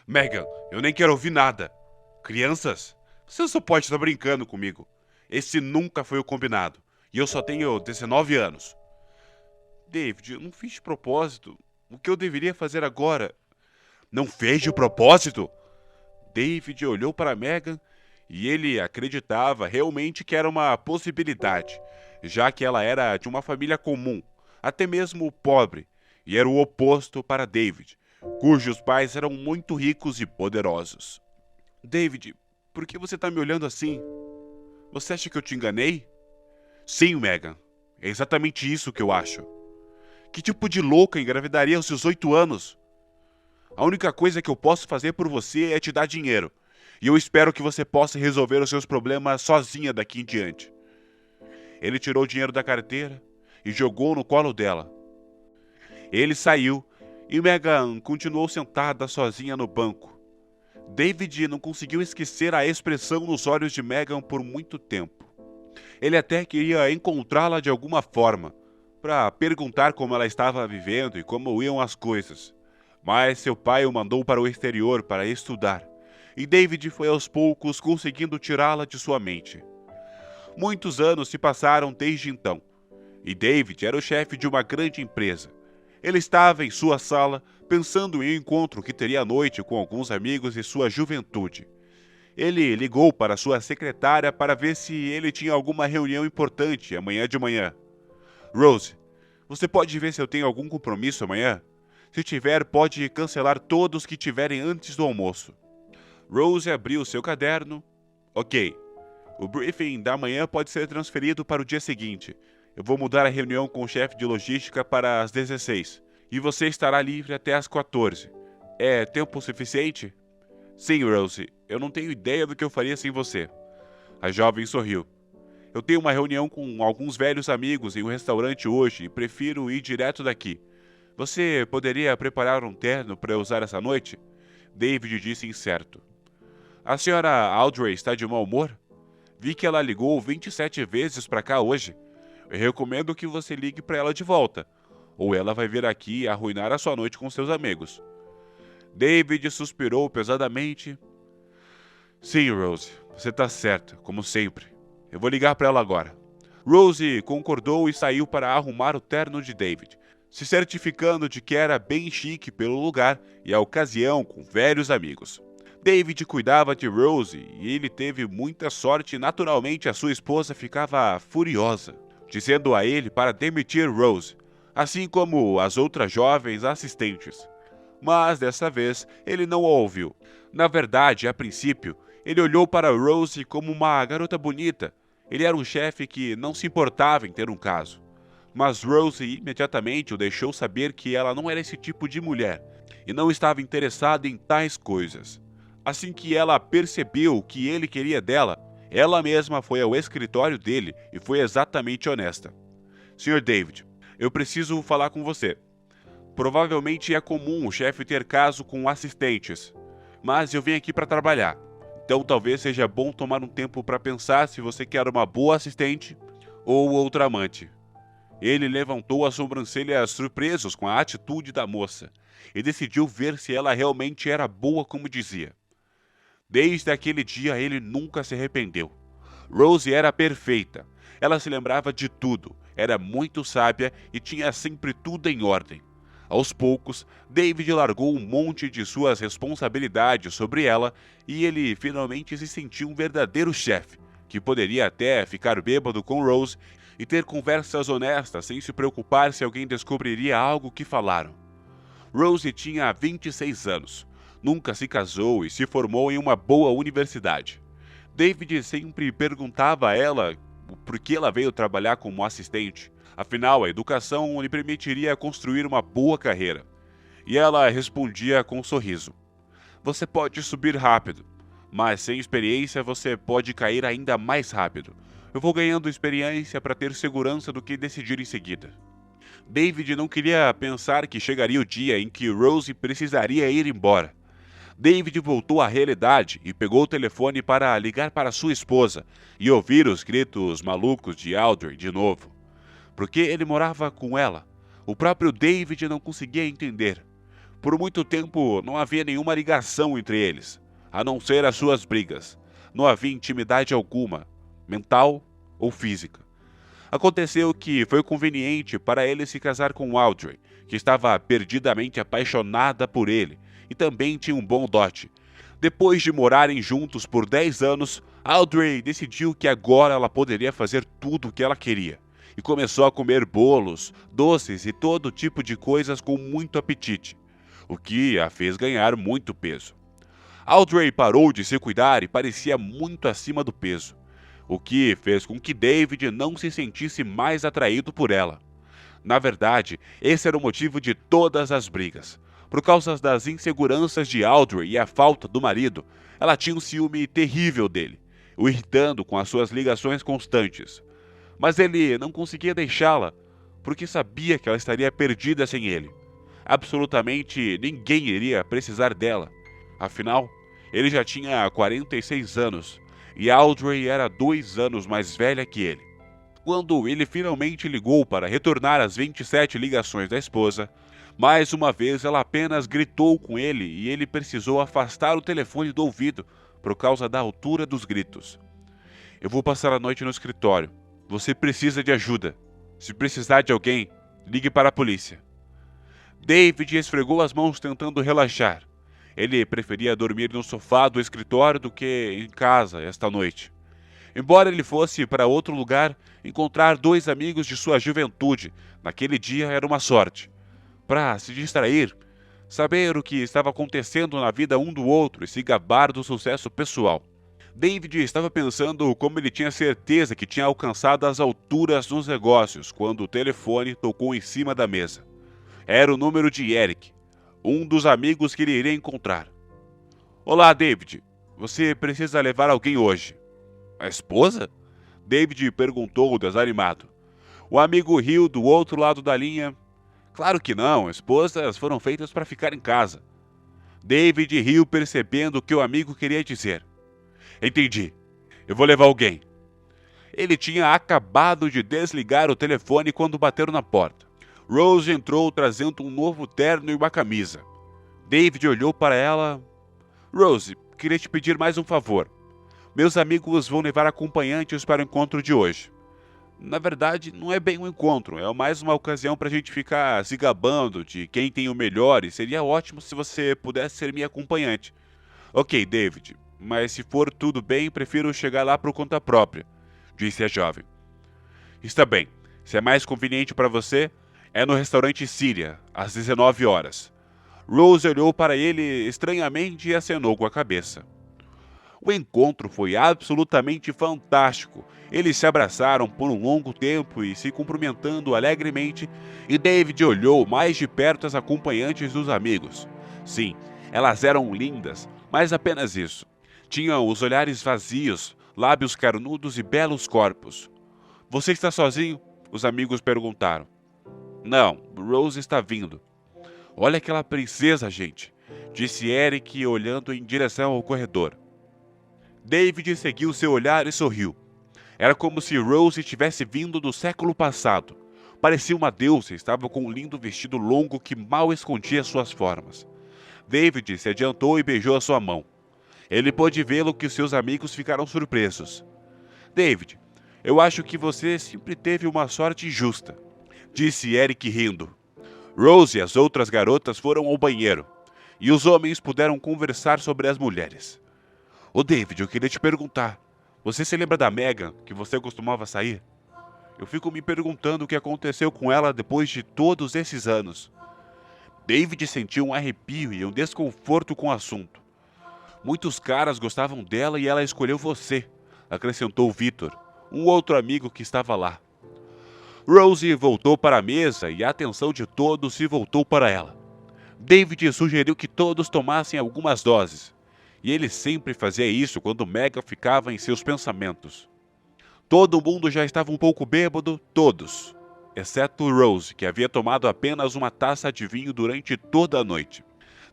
Megan, eu nem quero ouvir nada. Crianças? Você só pode estar brincando comigo. Esse nunca foi o combinado. E eu só tenho 19 anos. David, eu não fiz de propósito. O que eu deveria fazer agora? Não fez de propósito? David olhou para Megan e ele acreditava realmente que era uma possibilidade, já que ela era de uma família comum, até mesmo pobre, e era o oposto para David, cujos pais eram muito ricos e poderosos. David, por que você está me olhando assim? Você acha que eu te enganei? Sim, Megan. É exatamente isso que eu acho. Que tipo de louca engravidaria aos 18 anos? A única coisa que eu posso fazer por você é te dar dinheiro. E eu espero que você possa resolver os seus problemas sozinha daqui em diante. Ele tirou o dinheiro da carteira e jogou no colo dela. Ele saiu e Megan continuou sentada sozinha no banco. David não conseguiu esquecer a expressão nos olhos de Megan por muito tempo. Ele até queria encontrá-la de alguma forma, para perguntar como ela estava vivendo e como iam as coisas. Mas seu pai o mandou para o exterior para estudar, e David foi aos poucos conseguindo tirá-la de sua mente. Muitos anos se passaram desde então, e David era o chefe de uma grande empresa. Ele estava em sua sala, pensando em um encontro que teria à noite com alguns amigos de sua juventude. Ele ligou para sua secretária para ver se ele tinha alguma reunião importante amanhã de manhã. Rose, você pode ver se eu tenho algum compromisso amanhã? Se tiver, pode cancelar todos que tiverem antes do almoço. Rose abriu seu caderno. Ok. O briefing da manhã pode ser transferido para o dia seguinte. Eu vou mudar a reunião com o chefe de logística para as 16. E você estará livre até às 14. É tempo suficiente? Sim, Rose. Eu não tenho ideia do que eu faria sem você. A jovem sorriu. Eu tenho uma reunião com alguns velhos amigos em um restaurante hoje e prefiro ir direto daqui. Você poderia preparar um terno para eu usar essa noite? David disse incerto. A senhora Audrey está de mau humor? Vi que ela ligou 27 vezes para cá hoje. Eu recomendo que você ligue para ela de volta, ou ela vai vir aqui e arruinar a sua noite com seus amigos. David suspirou pesadamente. Sim, Rose, você está certa, como sempre. Eu vou ligar para ela agora. Rose concordou e saiu para arrumar o terno de David, se certificando de que era bem chique pelo lugar e a ocasião com velhos amigos. David cuidava de Rose e ele teve muita sorte e naturalmente a sua esposa ficava furiosa, dizendo a ele para demitir Rose, assim como as outras jovens assistentes. Mas dessa vez ele não a ouviu. Na verdade, a princípio, ele olhou para Rose como uma garota bonita. Ele era um chefe que não se importava em ter um caso. Mas Rose imediatamente o deixou saber que ela não era esse tipo de mulher e não estava interessada em tais coisas. Assim que ela percebeu o que ele queria dela, ela mesma foi ao escritório dele e foi exatamente honesta. Sr. David, eu preciso falar com você. Provavelmente é comum o chefe ter caso com assistentes, mas eu vim aqui para trabalhar. Então talvez seja bom tomar um tempo para pensar se você quer uma boa assistente ou outra amante. Ele levantou as sobrancelhas surpresos com a atitude da moça e decidiu ver se ela realmente era boa como dizia. Desde aquele dia ele nunca se arrependeu. Rose era perfeita. Ela se lembrava de tudo, era muito sábia e tinha sempre tudo em ordem. Aos poucos, David largou um monte de suas responsabilidades sobre ela e ele finalmente se sentiu um verdadeiro chefe, que poderia até ficar bêbado com Rose e ter conversas honestas sem se preocupar se alguém descobriria algo que falaram. Rose tinha 26 anos, nunca se casou e se formou em uma boa universidade. David sempre perguntava a ela por que ela veio trabalhar como assistente. Afinal, a educação lhe permitiria construir uma boa carreira. E ela respondia com um sorriso. Você pode subir rápido, mas sem experiência você pode cair ainda mais rápido. Eu vou ganhando experiência para ter segurança do que decidir em seguida. David não queria pensar que chegaria o dia em que Rose precisaria ir embora. David voltou à realidade e pegou o telefone para ligar para sua esposa e ouvir os gritos malucos de Audrey de novo. Porque ele morava com ela. O próprio David não conseguia entender. Por muito tempo não havia nenhuma ligação entre eles, a não ser as suas brigas. Não havia intimidade alguma, mental ou física. Aconteceu que foi conveniente para ele se casar com Audrey, que estava perdidamente apaixonada por ele e também tinha um bom dote. Depois de morarem juntos por 10 anos, Audrey decidiu que agora ela poderia fazer tudo o que ela queria e começou a comer bolos, doces e todo tipo de coisas com muito apetite, o que a fez ganhar muito peso. Audrey parou de se cuidar e parecia muito acima do peso, o que fez com que David não se sentisse mais atraído por ela. Na verdade, esse era o motivo de todas as brigas. Por causa das inseguranças de Audrey e a falta do marido, ela tinha um ciúme terrível dele, o irritando com as suas ligações constantes. Mas ele não conseguia deixá-la, porque sabia que ela estaria perdida sem ele. Absolutamente ninguém iria precisar dela. Afinal, ele já tinha 46 anos e Audrey era 2 anos mais velha que ele. Quando ele finalmente ligou para retornar as 27 ligações da esposa, mais uma vez ela apenas gritou com ele e ele precisou afastar o telefone do ouvido por causa da altura dos gritos. Eu vou passar a noite no escritório. Você precisa de ajuda. Se precisar de alguém, ligue para a polícia. David esfregou as mãos tentando relaxar. Ele preferia dormir no sofá do escritório do que em casa esta noite. Embora ele fosse para outro lugar, encontrar 2 amigos de sua juventude naquele dia era uma sorte. Para se distrair, saber o que estava acontecendo na vida um do outro e se gabar do sucesso pessoal. David estava pensando como ele tinha certeza que tinha alcançado as alturas nos negócios quando o telefone tocou em cima da mesa. Era o número de Eric, um dos amigos que ele iria encontrar. Olá, David. Você precisa levar alguém hoje. A esposa? David perguntou desanimado. O amigo riu do outro lado da linha. Claro que não, esposas foram feitas para ficar em casa. David riu percebendo o que o amigo queria dizer. Entendi. Eu vou levar alguém. Ele tinha acabado de desligar o telefone quando bateram na porta. Rose entrou trazendo um novo terno e uma camisa. David olhou para ela. Rose, queria te pedir mais um favor. Meus amigos vão levar acompanhantes para o encontro de hoje. Na verdade, não é bem um encontro, é mais uma ocasião para a gente ficar se gabando de quem tem o melhor e seria ótimo se você pudesse ser minha acompanhante. Ok, David, mas se for tudo bem, prefiro chegar lá por conta própria, disse a jovem. Está bem, se é mais conveniente para você, é no restaurante Síria, às 19 horas. Rose olhou para ele estranhamente e acenou com a cabeça. O encontro foi absolutamente fantástico. Eles se abraçaram por um longo tempo e se cumprimentando alegremente, e David olhou mais de perto as acompanhantes dos amigos. Sim, elas eram lindas, mas apenas isso. Tinham os olhares vazios, lábios carnudos e belos corpos. Você está sozinho? Os amigos perguntaram. Não, Rose está vindo. Olha aquela princesa, gente, disse Eric olhando em direção ao corredor. David seguiu seu olhar e sorriu. Era como se Rose tivesse vindo do século passado. Parecia uma deusa e estava com um lindo vestido longo que mal escondia suas formas. David se adiantou e beijou a sua mão. Ele pôde vê-lo que seus amigos ficaram surpresos. David, eu acho que você sempre teve uma sorte injusta, disse Eric rindo. Rose e as outras garotas foram ao banheiro, e os homens puderam conversar sobre as mulheres. Ô David, eu queria te perguntar, você se lembra da Megan, que você costumava sair? Eu fico me perguntando o que aconteceu com ela depois de todos esses anos. David sentiu um arrepio e um desconforto com o assunto. Muitos caras gostavam dela e ela escolheu você, acrescentou Victor, um outro amigo que estava lá. Rose voltou para a mesa e a atenção de todos se voltou para ela. David sugeriu que todos tomassem algumas doses, e ele sempre fazia isso quando Megan ficava em seus pensamentos. Todo mundo já estava um pouco bêbado, todos, exceto Rose, que havia tomado apenas uma taça de vinho durante toda a noite.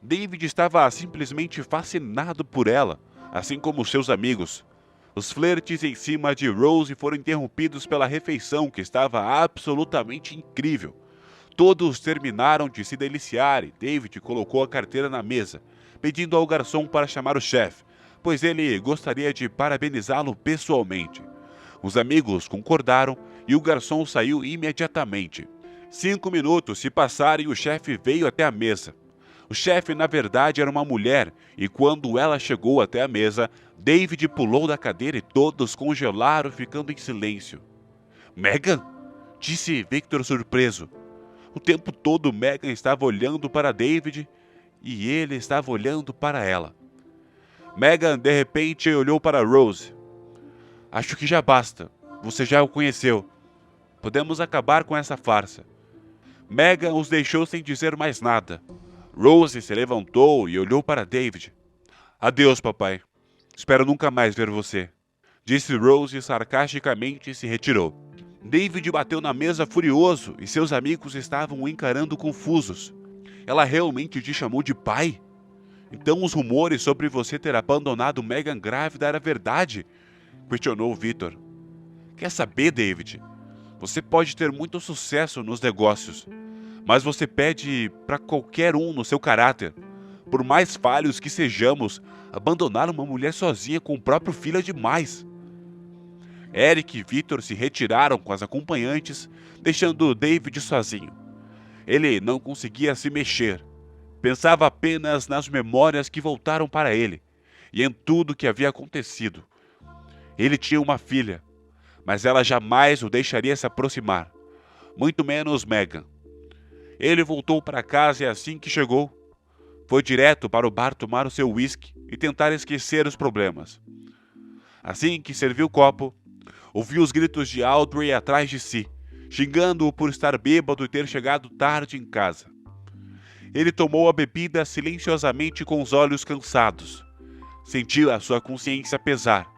David estava simplesmente fascinado por ela, assim como seus amigos. Os flertes em cima de Rose foram interrompidos pela refeição, que estava absolutamente incrível. Todos terminaram de se deliciar e David colocou a carteira na mesa, pedindo ao garçom para chamar o chefe, pois ele gostaria de parabenizá-lo pessoalmente. Os amigos concordaram e o garçom saiu imediatamente. 5 minutos se passaram e o chefe veio até a mesa. O chefe, na verdade, era uma mulher, e quando ela chegou até a mesa, David pulou da cadeira e todos congelaram, ficando em silêncio. Megan? Disse Victor surpreso. O tempo todo Megan estava olhando para David e ele estava olhando para ela. Megan, de repente, olhou para Rose. Acho que já basta. Você já o conheceu. Podemos acabar com essa farsa. Megan os deixou sem dizer mais nada. Rose se levantou e olhou para David. Adeus, papai. Espero nunca mais ver você. Disse Rose sarcasticamente e se retirou. David bateu na mesa furioso e seus amigos estavam o encarando confusos. Ela realmente te chamou de pai? Então os rumores sobre você ter abandonado Megan grávida era verdade? Questionou Victor. Quer saber, David? Você pode ter muito sucesso nos negócios, mas você pede para qualquer um no seu caráter. Por mais falhos que sejamos, abandonar uma mulher sozinha com o próprio filho é demais. Eric e Victor se retiraram com as acompanhantes, deixando David sozinho. Ele não conseguia se mexer. Pensava apenas nas memórias que voltaram para ele e em tudo que havia acontecido. Ele tinha uma filha, mas ela jamais o deixaria se aproximar, muito menos Megan. Ele voltou para casa e assim que chegou, foi direto para o bar tomar o seu whisky e tentar esquecer os problemas. Assim que serviu o copo, ouviu os gritos de Audrey atrás de si, xingando-o por estar bêbado e ter chegado tarde em casa. Ele tomou a bebida silenciosamente com os olhos cansados. Sentiu a sua consciência pesar,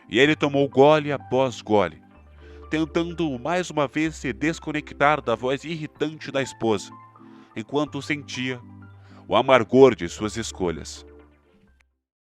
e ele tomou gole após gole, tentando mais uma vez se desconectar da voz irritante da esposa, enquanto sentia o amargor de suas escolhas.